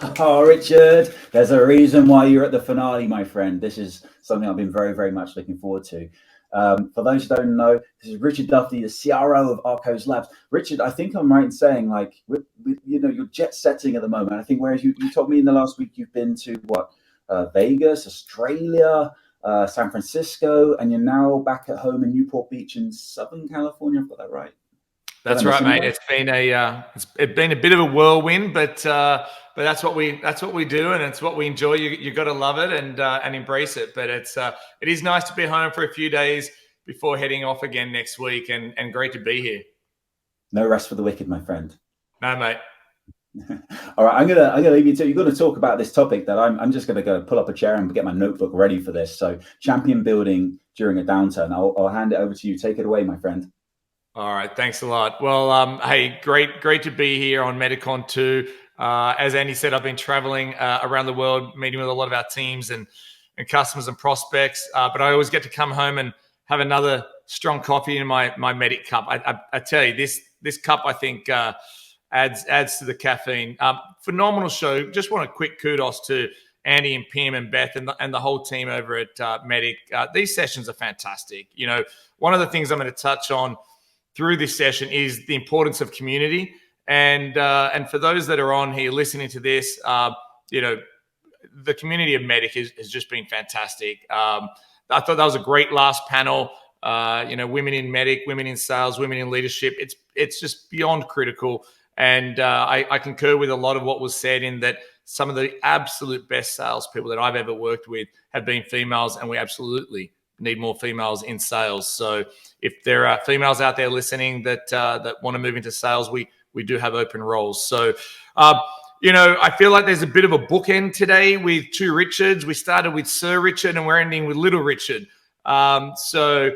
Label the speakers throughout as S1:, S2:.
S1: Oh, Richard, there's a reason why you're at the finale, my friend. This is something I've been very, very much looking forward to. For those who don't know, this is Richard Dufty, the CRO of Arkose Labs. Richard, I think I'm right in saying, like, you're jet setting at the moment. I think whereas you told me in the last week you've been to what, Vegas, Australia, San Francisco, and you're now back at home in Newport Beach in Southern California. I've got that right.
S2: That's right, mate. It's been a bit of a whirlwind, but that's what we do, and it's what we enjoy. You got to love it and embrace it. But it is nice to be home for a few days before heading off again next week, and great to be here.
S1: No rest for the wicked, my friend.
S2: No, mate.
S1: All right, I'm gonna leave you to. You're gonna talk about this topic that I'm just gonna go pull up a chair and get my notebook ready for this. So, champion building during a downturn. I'll hand it over to you. Take it away, my friend.
S2: All right, thanks a lot. Well, hey, great to be here on MEDDICON too. As Andy said, I've been traveling around the world, meeting with a lot of our teams and customers and prospects. But I always get to come home and have another strong coffee in my Medic cup. I tell you, this cup I think adds to the caffeine. Phenomenal show. Just want a quick kudos to Andy and Pim and Beth and the whole team over at Medic. These sessions are fantastic. You know, one of the things I'm going to touch on through this session is the importance of community. And for those that are on here listening to this, you know, the community of Medic has just been fantastic. I thought that was a great last panel. You know, women in Medic, women in sales, women in leadership. It's just beyond critical. And I concur with a lot of what was said in that some of the absolute best salespeople that I've ever worked with have been females, and we absolutely need more females in sales. So if there are females out there listening that want to move into sales, we do have open roles. So, you know, I feel like there's a bit of a bookend today with two Richards. We started with Sir Richard and we're ending with Little Richard. So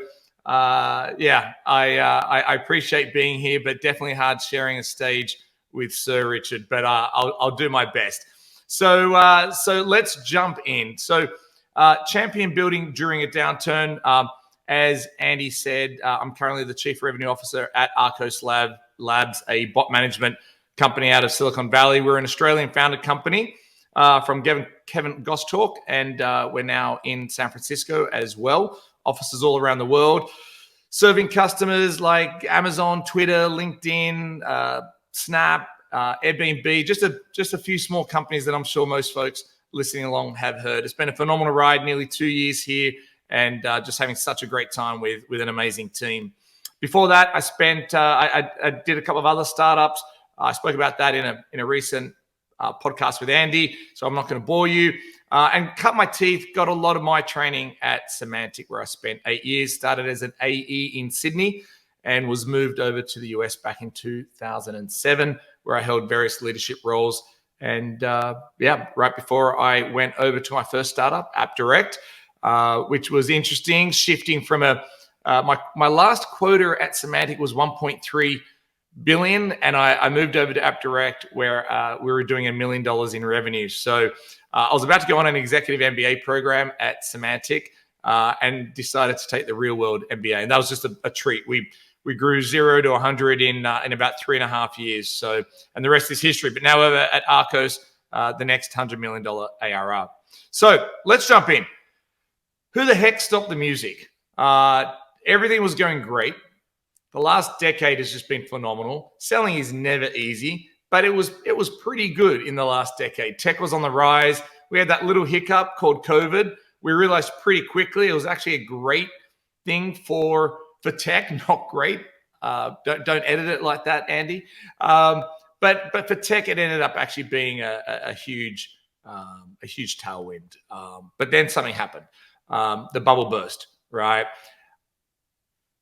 S2: I appreciate being here, but definitely hard sharing a stage with Sir Richard, but I'll do my best. So let's jump in. So champion building during a downturn. As Andy said, I'm currently the Chief Revenue Officer at Arkose Labs, a bot management company out of Silicon Valley. We're an Australian founded company from Kevin Goshtalk, and we're now in San Francisco as well. Offices all around the world, serving customers like Amazon, Twitter, LinkedIn, Snap, Airbnb, just a few small companies that I'm sure most folks listening along have heard. It's been a phenomenal ride, nearly 2 years here, and just having such a great time with an amazing team. Before that, I spent I did a couple of other startups. I spoke about that in a recent podcast with Andy, so I'm not going to bore you. And cut my teeth, got a lot of my training at Symantec, where I spent 8 years, started as an AE in Sydney and was moved over to the US back in 2007, where I held various leadership roles. And right before I went over to my first startup, AppDirect, which was interesting, shifting from my last quota at Symantec was 1.3 billion, and I moved over to AppDirect, where we were doing $1 million in revenue. So I was about to go on an executive MBA program at Symantec and decided to take the real world MBA, and that was just a treat. We grew 0 to 100 in about 3.5 years. So, and the rest is history. But now over at Arkose, the next $100 million ARR. So let's jump in. Who the heck stopped the music? Everything was going great. The last decade has just been phenomenal. Selling is never easy, but it was pretty good in the last decade. Tech was on the rise. We had that little hiccup called COVID. We realized pretty quickly it was actually a great thing for tech, not great. Don't edit it like that, Andy. But for tech, it ended up actually being a huge tailwind. But then something happened. The bubble burst, right?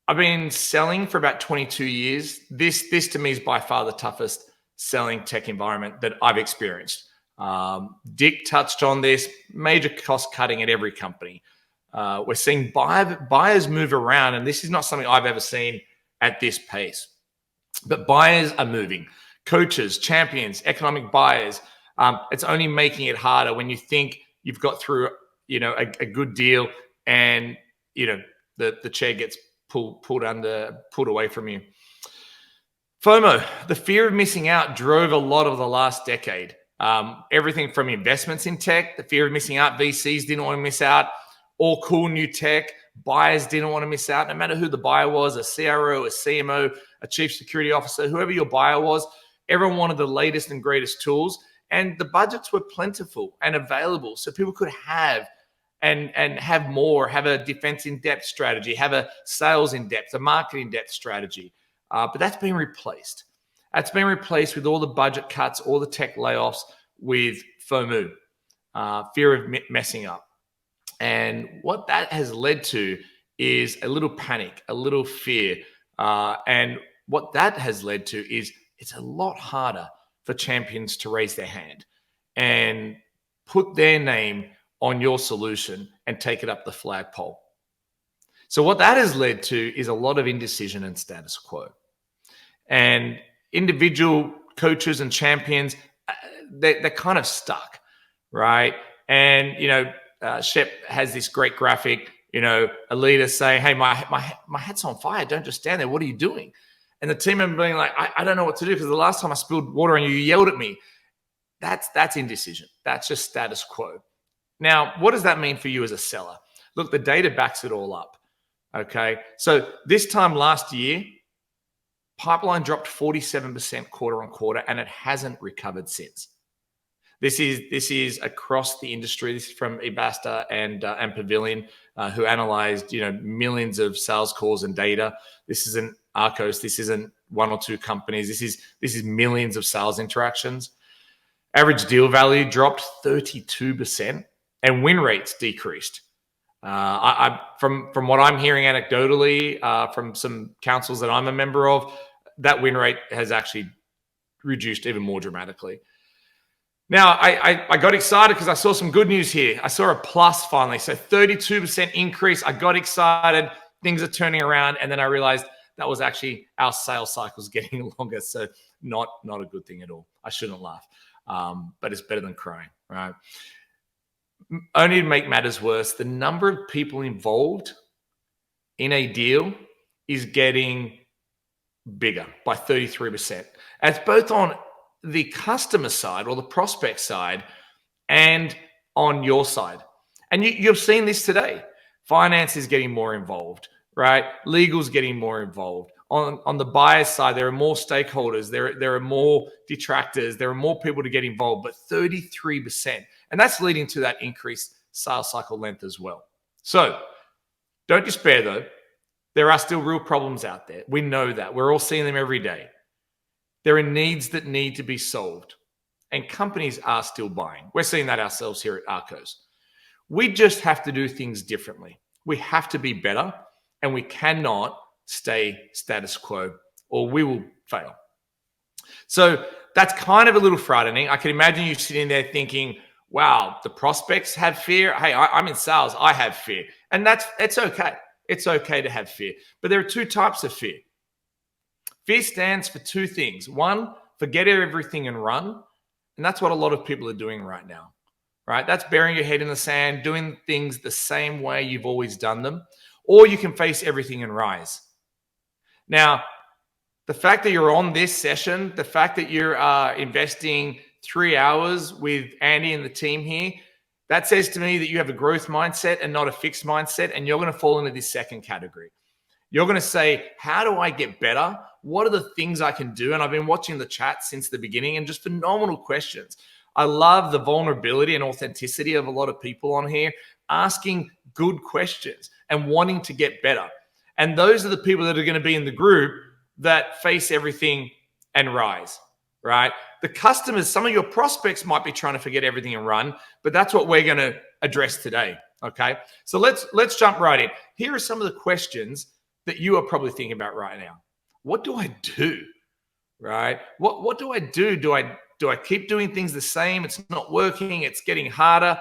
S2: I've been selling for about 22 years. This to me is by far the toughest selling tech environment that I've experienced. Dick touched on this, major cost cutting at every company. We're seeing buyers move around, and this is not something I've ever seen at this pace. But buyers are moving. Coaches, champions, economic buyers. It's only making it harder when you think you've got through, a good deal, and the chair gets pulled away from you. FOMO, the fear of missing out, drove a lot of the last decade. Everything from investments in tech, the fear of missing out. VCs didn't want to miss out. All cool new tech. Buyers didn't want to miss out, no matter who the buyer was, a CRO, a CMO, a chief security officer, whoever your buyer was. Everyone wanted the latest and greatest tools, and the budgets were plentiful and available, so people could have and have more, have a defense in-depth strategy, have a sales in-depth, a marketing in-depth strategy. But that's been replaced. That's been replaced with all the budget cuts, all the tech layoffs, with FOMU, fear of messing up. And what that has led to is a little panic, a little fear. And what that has led to is it's a lot harder for champions to raise their hand and put their name on your solution and take it up the flagpole. So what that has led to is a lot of indecision and status quo. And individual coaches and champions, they're kind of stuck, right? And, Shep has this great graphic, a leader saying, hey, my hat's on fire. Don't just stand there. What are you doing? And the team member being like, I don't know what to do because the last time I spilled water on you, you yelled at me. That's indecision. That's just status quo. Now, what does that mean for you as a seller? Look, the data backs it all up, okay? So this time last year, pipeline dropped 47% quarter on quarter, and it hasn't recovered since. This is across the industry. This is from Ebasta and Pavilion, who analyzed millions of sales calls and data. This isn't Arkose. This isn't one or two companies. This is millions of sales interactions. Average deal value dropped 32%, and win rates decreased. From what I'm hearing anecdotally from some councils that I'm a member of, that win rate has actually reduced even more dramatically. Now, I got excited because I saw some good news here. I saw a plus finally. So 32% increase. I got excited. Things are turning around. And then I realized that was actually our sales cycles getting longer. So not a good thing at all. I shouldn't laugh. But it's better than crying, right? Only to make matters worse, the number of people involved in a deal is getting bigger by 33%. It's both on the customer side or the prospect side and on your side. And you've seen this today. Finance is getting more involved, right? Legal's getting more involved. On the buyer side, there are more stakeholders. There are more detractors. There are more people to get involved, but 33%. And that's leading to that increased sales cycle length as well. So don't despair, though. There are still real problems out there. We know that. We're all seeing them every day. There are needs that need to be solved, and companies are still buying. We're seeing that ourselves here at Arkose. We just have to do things differently. We have to be better, and we cannot stay status quo, or we will fail. So that's kind of a little frightening. I can imagine you sitting there thinking, wow, the prospects have fear. Hey, I'm in sales. I have fear. And it's okay. It's okay to have fear. But there are two types of fear. Fear stands for two things. One, forget everything and run. And that's what a lot of people are doing right now, right? That's burying your head in the sand, doing things the same way you've always done them. Or you can face everything and rise. Now, the fact that you're on this session, the fact that you're investing 3 hours with Andy and the team here, that says to me that you have a growth mindset and not a fixed mindset, and you're going to fall into this second category. You're going to say, how do I get better? What are the things I can do? And I've been watching the chat since the beginning, and just phenomenal questions. I love the vulnerability and authenticity of a lot of people on here, asking good questions and wanting to get better. And those are the people that are going to be in the group that face everything and rise, right? The customers, some of your prospects might be trying to forget everything and run, but that's what we're going to address today, okay? So let's jump right in. Here are some of the questions that you are probably thinking about right now. What do I do, right? What do I do? Do I keep doing things the same? It's not working. It's getting harder.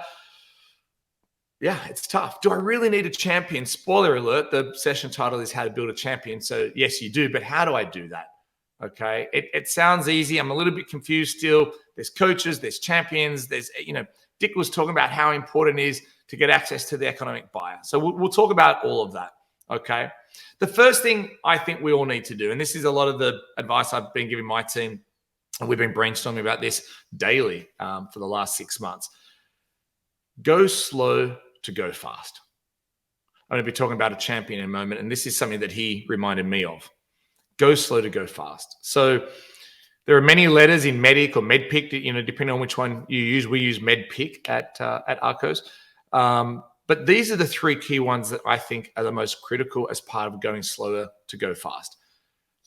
S2: Yeah, it's tough. Do I really need a champion? Spoiler alert, the session title is How to Build a Champion. So yes, you do, but how do I do that? Okay, it sounds easy. I'm a little bit confused still. There's coaches, there's champions, Dick was talking about how important it is to get access to the economic buyer. So we'll talk about all of that, okay? The first thing I think we all need to do, and this is a lot of the advice I've been giving my team and we've been brainstorming about this daily for the last 6 months. Go slow to go fast. I'm going to be talking about a champion in a moment, and this is something that he reminded me of. Go slow to go fast. So there are many letters in MEDDIC or MEDDPIC, depending on which one you use. We use MEDDPIC at Arkose. But these are the 3 key ones that I think are the most critical as part of going slower to go fast.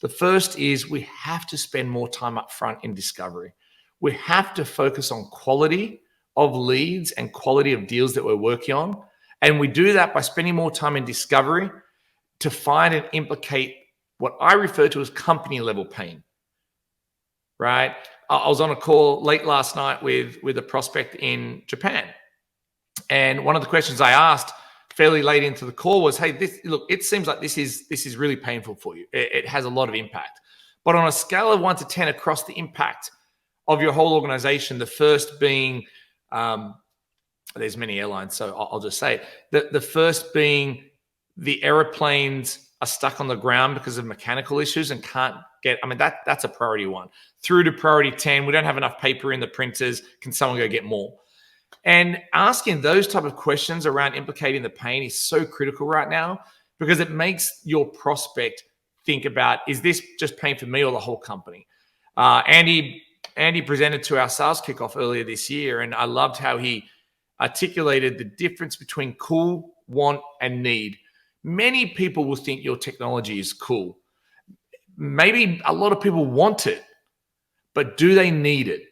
S2: The first is we have to spend more time up front in discovery. We have to focus on quality of leads and quality of deals that we're working on. And we do that by spending more time in discovery to find and implicate what I refer to as company level pain, right? I was on a call late last night with a prospect in Japan. And one of the questions I asked fairly late into the call was, hey, look, it seems like this is really painful for you. It has a lot of impact. But on a scale of 1 to 10 across the impact of your whole organization, the first being, there's many airlines, so I'll just say it. The first being the airplanes are stuck on the ground because of mechanical issues and can't get, that's a priority 1. Through to priority 10, we don't have enough paper in the printers. Can someone go get more? And asking those type of questions around implicating the pain is so critical right now because it makes your prospect think about, is this just pain for me or the whole company? Andy presented to our sales kickoff earlier this year, and I loved how he articulated the difference between cool, want, and need. Many people will think your technology is cool. Maybe a lot of people want it, but do they need it?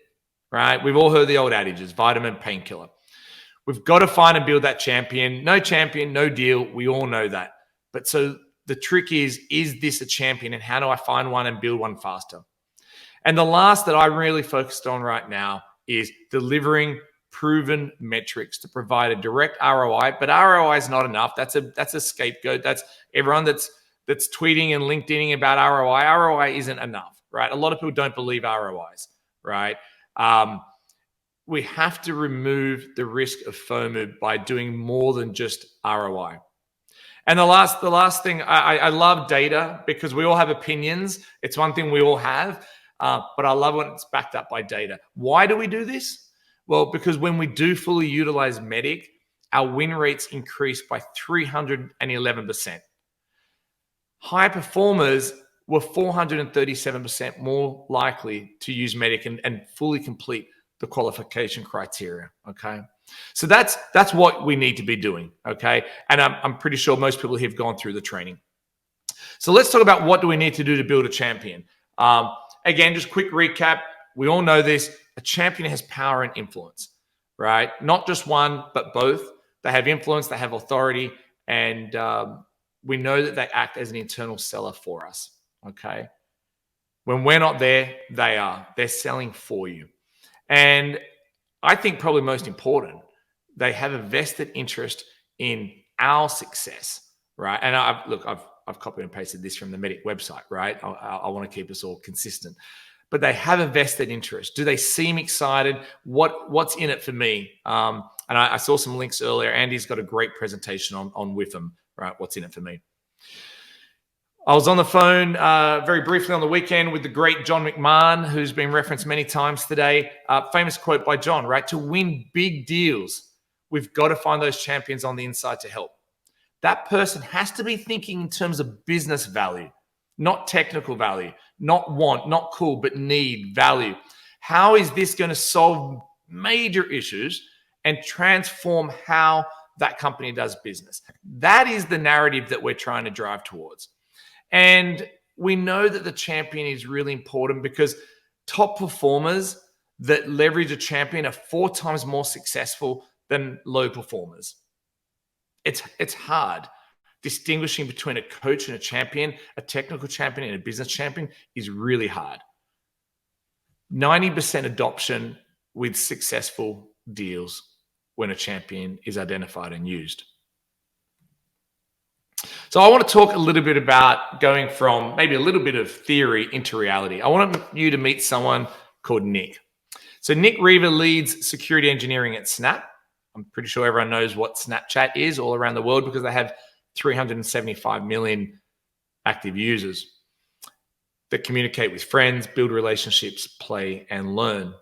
S2: Right? We've all heard the old adages, vitamin, painkiller. We've got to find and build that champion. No champion, no deal. We all know that. But so the trick is this a champion, and how do I find one and build one faster? And the last that I'm really focused on right now is delivering proven metrics to provide a direct ROI. But ROI is not enough. That's a scapegoat. That's everyone that's tweeting and LinkedIning about ROI. ROI isn't enough, right? A lot of people don't believe ROIs, right? We have to remove the risk of FOMU by doing more than just ROI. And the last thing, I love data because we all have opinions. It's one thing we all have, but I love when it's backed up by data. Why do we do this? Well, because when we do fully utilize MEDDIC, our win rates increase by 311%. High performers were 437% more likely to use MEDDIC and fully complete the qualification criteria, okay? So that's what we need to be doing, okay? And I'm pretty sure most people here have gone through the training. So let's talk about what do we need to do to build a champion. Again, just quick recap. We all know this. A champion has power and influence, right? Not just one, but both. They have influence, they have authority, and we know that they act as an internal seller for us, okay? When we're not there, they are. They're selling for you. And I think probably most important, they have a vested interest in our success, right? And I've copied and pasted this from the MEDDIC website, right? I want to keep us all consistent. But they have a vested interest. Do they seem excited? What's in it for me? And I saw some links earlier. Andy's got a great presentation on with them, right? What's in it for me? I was on the phone very briefly on the weekend with the great John McMahon, who's been referenced many times today. Famous quote by John, right? To win big deals, we've got to find those champions on the inside to help. That person has to be thinking in terms of business value, not technical value, not want, not cool, but need, value. How is this going to solve major issues and transform how that company does business? That is the narrative that we're trying to drive towards. And we know that the champion is really important because top performers that leverage a champion are 4 times more successful than low performers. It's hard. Distinguishing between a coach and a champion, a technical champion and a business champion is really hard. 90% adoption with successful deals when a champion is identified and used. So I want to talk a little bit about going from maybe a little bit of theory into reality. I want you to meet someone called Nick. So Nick Reaver leads security engineering at Snap. I'm pretty sure everyone knows what Snapchat is all around the world because they have 375 million active users. that communicate with friends, build relationships, play, and learn.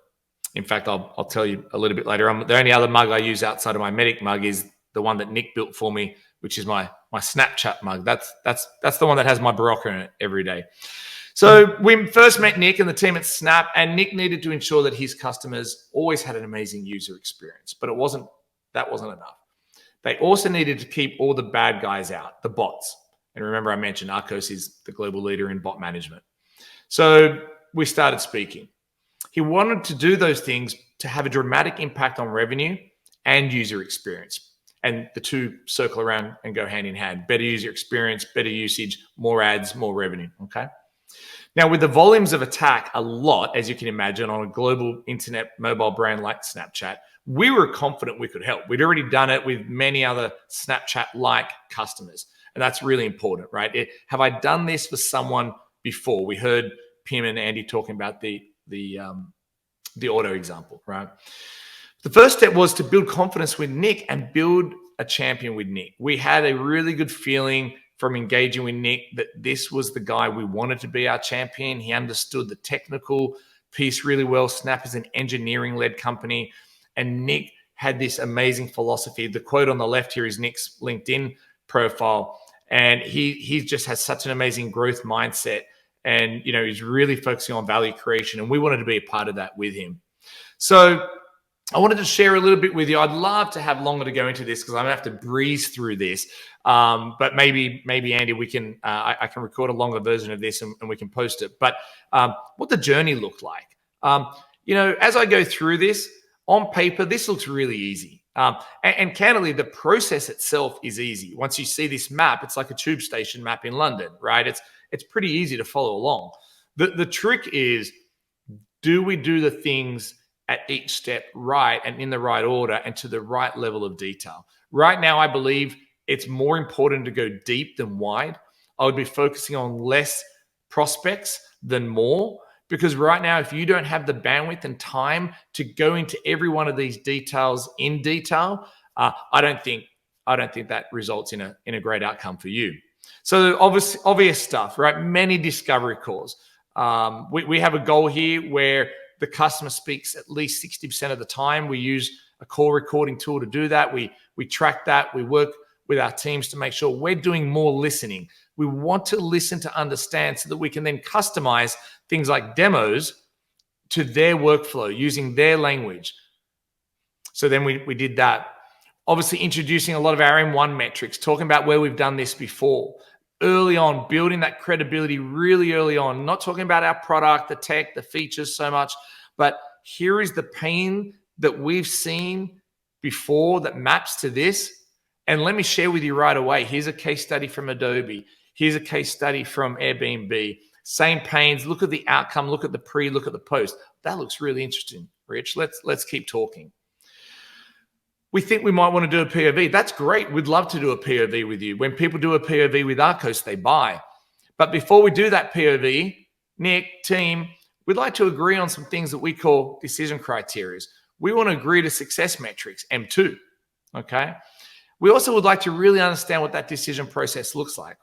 S2: In fact, I'll tell you a little bit later on. The only other mug I use outside of my Medic mug is the one that Nick built for me, which is my Snapchat mug. That's the one that has my Barocca in it every day. So we first met Nick and the team at Snap, and Nick needed to ensure that his customers always had an amazing user experience, but that wasn't enough. They also needed to keep all the bad guys out, the bots. And remember, I mentioned Arkose is the global leader in bot management. So we started speaking. He wanted to do those things to have a dramatic impact on revenue and user experience. And the two circle around and go hand in hand. Better user experience, better usage, more ads, more revenue, okay? Now, with the volumes of attack, a lot, as you can imagine, on a global internet mobile brand like Snapchat, we were confident we could help. We'd already done it with many other Snapchat-like customers. And that's really important, right? Have I done this for someone before? We heard Pim and Andy talking about the auto example, right? The first step was to build confidence with Nick and build a champion with Nick. We had a really good feeling from engaging with Nick that this was the guy we wanted to be our champion. He understood the technical piece really well. Snap is an engineering-led company, and Nick had this amazing philosophy. The quote on the left here is Nick's LinkedIn profile, and he just has such an amazing growth mindset, and he's really focusing on value creation, and we wanted to be a part of that with him. So I wanted to share a little bit with you. I'd love to have longer to go into this because I'm gonna have to breeze through this. But maybe Andy, we can I can record a longer version of this and we can post it. But what the journey looked like. As I go through this, on paper, this looks really easy. And candidly, the process itself is easy. Once you see this map, it's like a tube station map in London, right? It's pretty easy to follow along. The trick is, do we do the things at each step right and in the right order and to the right level of detail? Right now, I believe it's more important to go deep than wide. I would be focusing on less prospects than more, because right now, if you don't have the bandwidth and time to go into every one of these details in detail, I don't think that results in a great outcome for you. So obvious stuff, right? Many discovery calls. We have a goal here where the customer speaks at least 60% of the time. We use a call recording tool to do that. We track that. We work with our teams to make sure we're doing more listening. We want to listen to understand so that we can then customize things like demos to their workflow using their language. So then we did that. Obviously introducing a lot of our M1 metrics, talking about where we've done this before. Early on, building that credibility really early on, not talking about our product, the tech, the features so much, but here is the pain that we've seen before that maps to this. And let me share with you right away. Here's a case study from Adobe. Here's a case study from Airbnb. Same pains. Look at the outcome. Look at the pre. Look at the post. That looks really interesting, Rich. Let's keep talking. We think we might want to do a POV. That's great. We'd love to do a POV with you. When people do a POV with Arkose, they buy. But before we do that POV, Nick, team, we'd like to agree on some things that we call decision criteria. We want to agree to success metrics, M2, okay? We also would like to really understand what that decision process looks like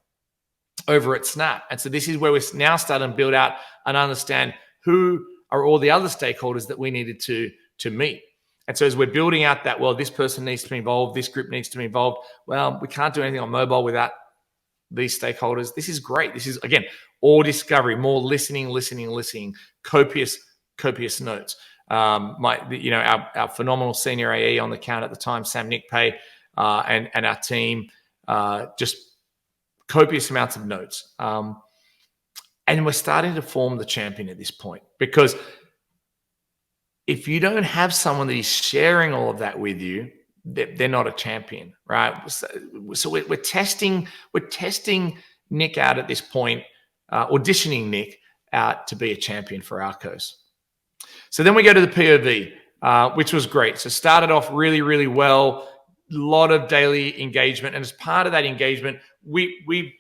S2: over at Snap. And so this is where we're now starting to build out and understand who are all the other stakeholders that we needed to meet. And so as we're building out that, well, this person needs to be involved, this group needs to be involved. Well, we can't do anything on mobile without these stakeholders. This is great. This is, again, all discovery, more listening, copious notes. Our phenomenal senior AE on the account at the time, Sam Nickpay, and our team, just copious amounts of notes. And we're starting to form the champion at this point, because if you don't have someone that is sharing all of that with you, they're not a champion, right? So we're testing Nick out at this point, auditioning Nick out to be a champion for Arkose. So then we go to the POV, which was great. So started off really, really well, a lot of daily engagement. And as part of that engagement, we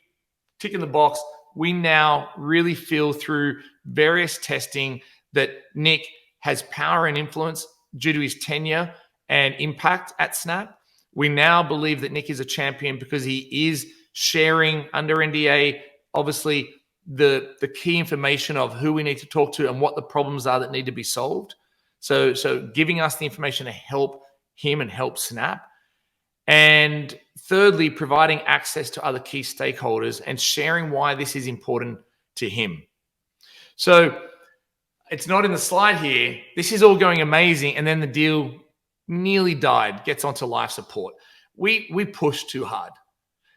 S2: tick in the box. We now really feel through various testing that Nick has power and influence due to his tenure and impact at Snap. We now believe that Nick is a champion because he is sharing under NDA, obviously, the key information of who we need to talk to and what the problems are that need to be solved. So giving us the information to help him and help Snap. And thirdly, providing access to other key stakeholders and sharing why this is important to him. So it's not in the slide here. This is all going amazing. And then the deal nearly died, gets onto life support. We pushed too hard.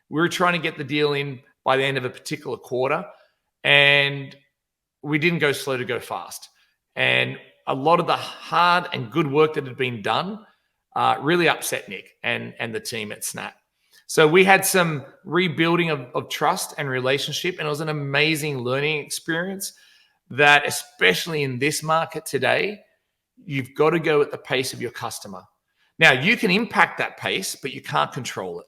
S2: We were trying to get the deal in by the end of a particular quarter, and we didn't go slow to go fast. And a lot of the hard and good work that had been done really upset Nick and the team at Snap. So we had some rebuilding of trust and relationship, and it was an amazing learning experience that, especially in this market today, you've got to go at the pace of your customer. Now, you can impact that pace, but you can't control it.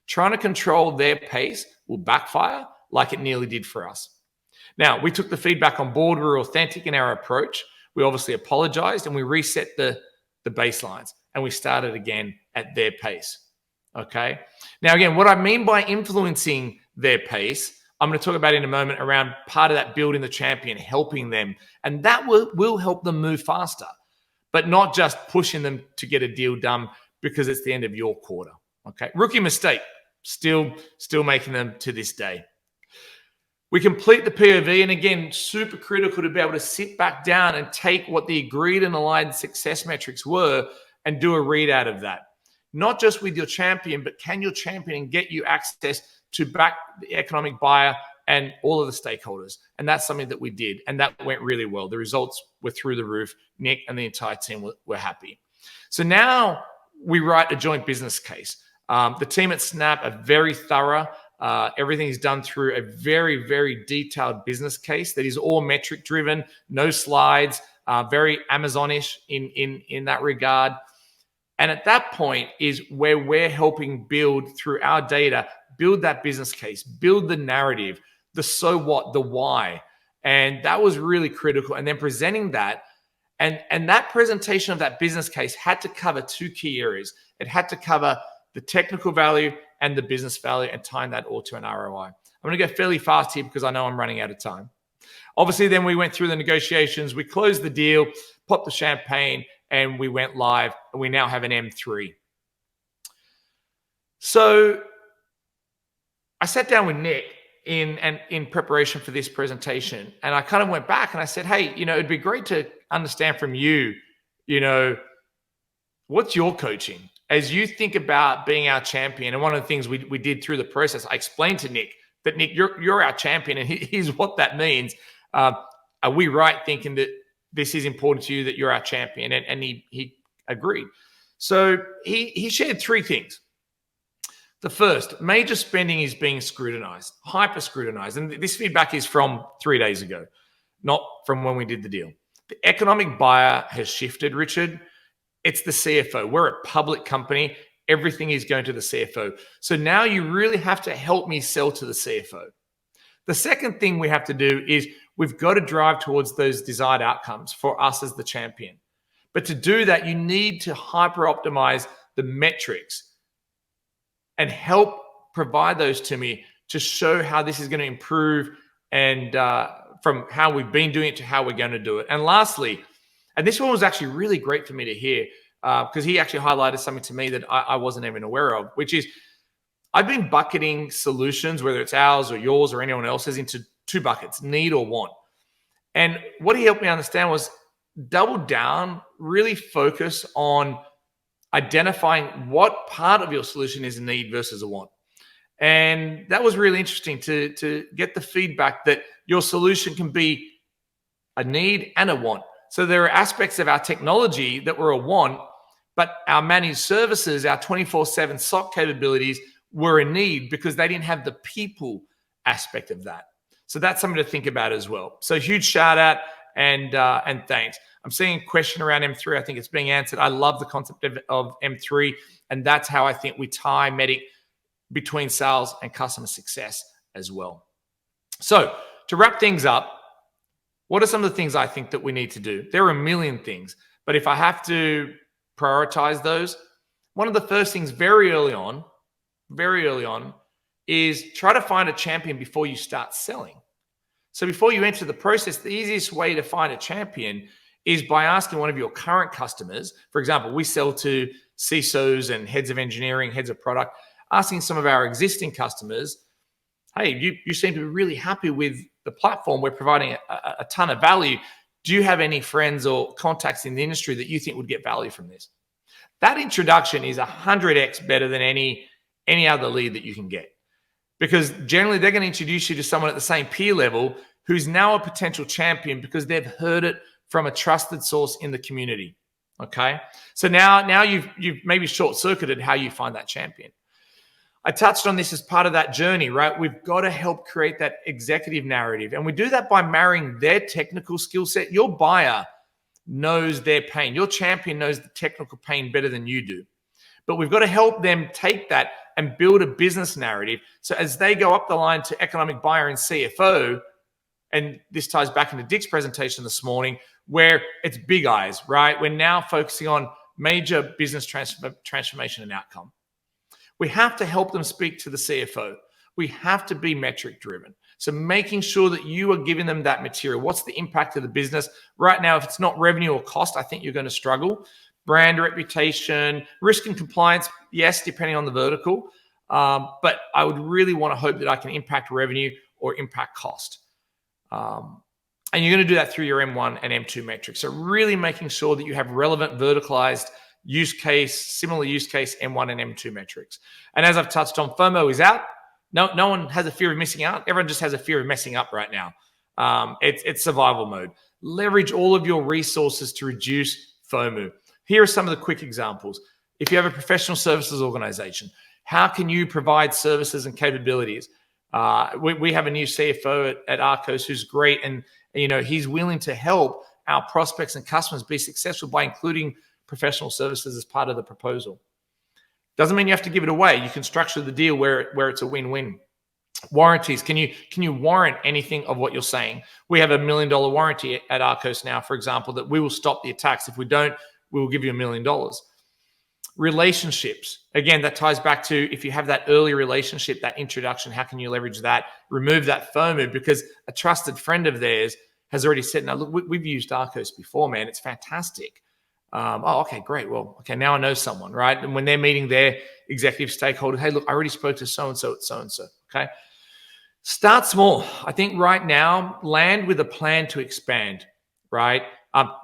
S2: Trying to control their pace will backfire like it nearly did for us. Now, we took the feedback on board. We were authentic in our approach. We obviously apologized, and we reset the baselines, and we started again at their pace. Okay. Now, again, what I mean by influencing their pace, I'm going to talk about in a moment around part of that building the champion, helping them. And that will help them move faster, but not just pushing them to get a deal done because it's the end of your quarter. Okay. Rookie mistake, still making them to this day. We complete the POV, and again, super critical to be able to sit back down and take what the agreed and aligned success metrics were and do a readout of that. Not just with your champion, but can your champion get you access to back the economic buyer and all of the stakeholders? And that's something that we did, and that went really well. The results were through the roof. Nick and the entire team were happy. So now we write a joint business case. The team at Snap are very thorough. Everything is done through a very, very detailed business case that is all metric driven, no slides, very Amazonish in that regard. And at that point is where we're helping build through our data, build that business case, build the narrative, the so what, the why. And that was really critical. And then presenting that, and that presentation of that business case had to cover two key areas. It had to cover the technical value and the business value, and tying that all to an ROI. I'm going to go fairly fast here because I know I'm running out of time. Obviously, then we went through the negotiations. We closed the deal, popped the champagne, and we went live. And we now have an M3. So I sat down with Nick in preparation for this presentation, and I kind of went back and I said, hey, it'd be great to understand from you, what's your coaching? As you think about being our champion, and one of the things we did through the process, I explained to Nick that, Nick, you're our champion, and here's what that means. Are we right thinking that this is important to you, that you're our champion? And he agreed. So he shared three things. The first, major spending is being scrutinized, hyper scrutinized. And this feedback is from 3 days ago, not from when we did the deal. The economic buyer has shifted, Richard. It's the CFO. We're a public company. Everything is going to the CFO. So now you really have to help me sell to the CFO. The second thing we have to do is we've got to drive towards those desired outcomes for us as the champion. But to do that, you need to hyper optimize the metrics and help provide those to me to show how this is going to improve, and from how we've been doing it to how we're going to do it. And lastly, and this one was actually really great for me to hear, because he actually highlighted something to me that I wasn't even aware of, which is I've been bucketing solutions, whether it's ours or yours or anyone else's, into two buckets, need or want. And what he helped me understand was double down, really focus on identifying what part of your solution is a need versus a want. And that was really interesting to get the feedback that your solution can be a need and a want. So there are aspects of our technology that were a want, but our managed services, our 24/7 SOC capabilities were a need because they didn't have the people aspect of that. So that's something to think about as well. So huge shout out and thanks. I'm seeing a question around M3. I think it's being answered. I love the concept of M3, and that's how I think we tie MEDDIC between sales and customer success as well. So to wrap things up, what are some of the things I think that we need to do? There are a million things, but if I have to prioritize those, one of the first things very early on, is try to find a champion before you start selling. So before you enter the process, the easiest way to find a champion is by asking one of your current customers. For example, we sell to CISOs and heads of engineering, heads of product, asking some of our existing customers, hey, you seem to be really happy with the platform. We're providing a ton of value. Do you have any friends or contacts in the industry that you think would get value from this? That introduction is 100x better than any other lead that you can get. Because generally they're going to introduce you to someone at the same peer level who's now a potential champion because they've heard it from a trusted source in the community. Okay. So now you've maybe short-circuited how you find that champion. I touched on this as part of that journey, right? We've got to help create that executive narrative. And we do that by marrying their technical skill set. Your buyer knows their pain. Your champion knows the technical pain better than you do. But we've got to help them take that and build a business narrative. So as they go up the line to economic buyer and CFO, and this ties back into Dick's presentation this morning, where it's big eyes, right? We're now focusing on major business transformation and outcome. We have to help them speak to the CFO. We have to be metric driven. So making sure that you are giving them that material. What's the impact of the business? Right now, if it's not revenue or cost, I think you're going to struggle. Brand reputation, risk and compliance, yes, depending on the vertical. But I would really want to hope that I can impact revenue or impact cost. And you're going to do that through your M1 and M2 metrics. So really making sure that you have relevant verticalized use case, similar use case, M1 and M2 metrics. And as I've touched on, FOMO is out. No one has a fear of missing out. Everyone just has a fear of messing up right now. It's survival mode. Leverage all of your resources to reduce FOMO. Here are some of the quick examples. If you have a professional services organization, how can you provide services and capabilities? We have a new CFO at Arkose who's great, and he's willing to help our prospects and customers be successful by including professional services as part of the proposal. Doesn't mean you have to give it away. You can structure the deal where it's a win-win. Warranties. Can you warrant anything of what you're saying? We have $1 million warranty at Arkose now, for example, that we will stop the attacks. If we don't, we will give you $1 million. Relationships. Again, that ties back to if you have that early relationship, that introduction, how can you leverage that? Remove that FOMO because a trusted friend of theirs has already said, now, look, we've used Arkose before, man. It's fantastic. Okay, great. Well, okay, now I know someone, right? And when they're meeting their executive stakeholder, hey, look, I already spoke to so-and-so at so-and-so, okay? Start small. I think right now, land with a plan to expand, right?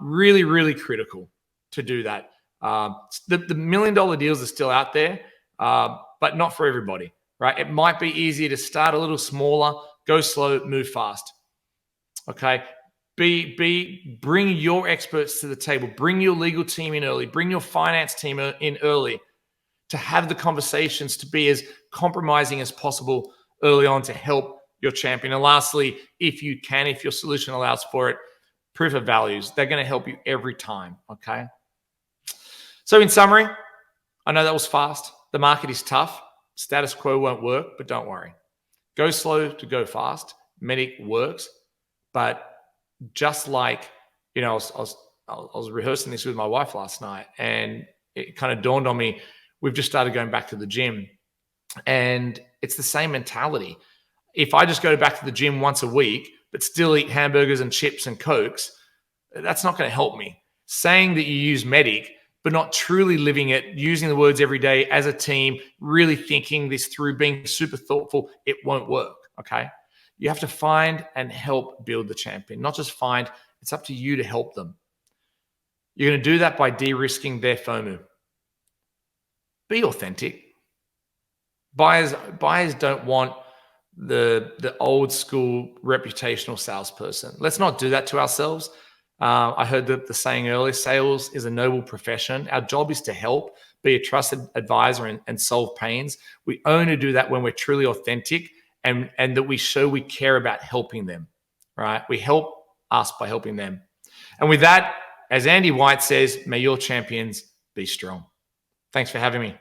S2: Really, really critical to do that. The $1 million deals are still out there, but not for everybody, right? It might be easier to start a little smaller, go slow, move fast, okay? Bring your experts to the table. Bring your legal team in early. Bring your finance team in early to have the conversations, to be as compromising as possible early on to help your champion. And lastly, if you can, if your solution allows for it, proof of values. They're going to help you every time, okay? So in summary, I know that was fast. The market is tough. Status quo won't work, but don't worry. Go slow to go fast. MEDDIC works, but just like, I was rehearsing this with my wife last night, and it kind of dawned on me, we've just started going back to the gym, and it's the same mentality. If I just go back to the gym once a week, but still eat hamburgers and chips and Cokes, that's not going to help me. Saying that you use MEDDIC, but not truly living it, using the words every day as a team, really thinking this through, being super thoughtful, it won't work, okay? You have to find and help build the champion, not just find. It's up to you to help them. You're going to do that by de-risking their FOMO. Be authentic. Buyers don't want the old school reputational salesperson. Let's not do that to ourselves. I heard the saying earlier, sales is a noble profession. Our job is to help, be a trusted advisor and solve pains. We only do that when we're truly authentic and that we show we care about helping them, right? We help us by helping them. And with that, as Andy White says, may your champions be strong. Thanks for having me.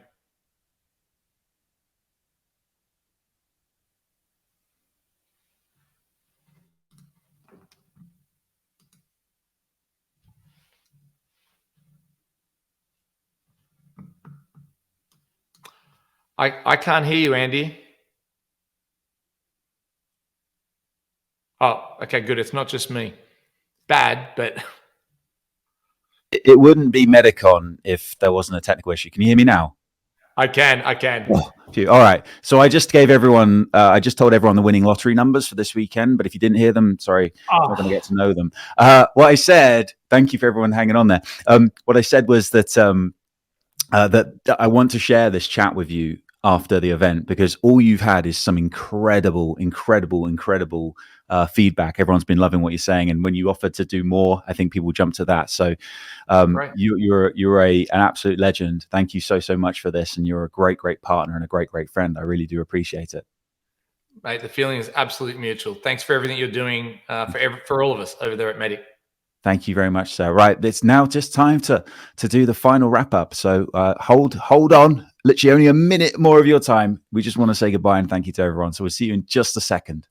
S2: I can't hear you, Andy. Oh. okay, good. It's not just me. Bad, but
S1: It wouldn't be MEDDICON if there wasn't a technical issue. Can you hear me now?
S2: I can.
S1: Oh, all right. So I just gave everyone, I just told everyone the winning lottery numbers for this weekend. But if you didn't hear them, sorry, I'm not going to get to know them. What I said, thank you for everyone hanging on there. What I said was that that I want to share this chat with you after the event, because all you've had is some incredible feedback. Everyone's been loving what you're saying, and when you offered to do more, I think people jump to that. So
S2: Right.
S1: you're an absolute legend. Thank you so much for this, and you're a great partner and a great friend. I really do appreciate it.
S2: Mate, the feeling is absolutely mutual. Thanks for everything you're doing for all of us over there at MEDDIC.
S1: Thank you very much, sir. Right, it's now just time to do the final wrap up. So hold on, literally only a minute more of your time. We just want to say goodbye and thank you to everyone. So we'll see you in just a second.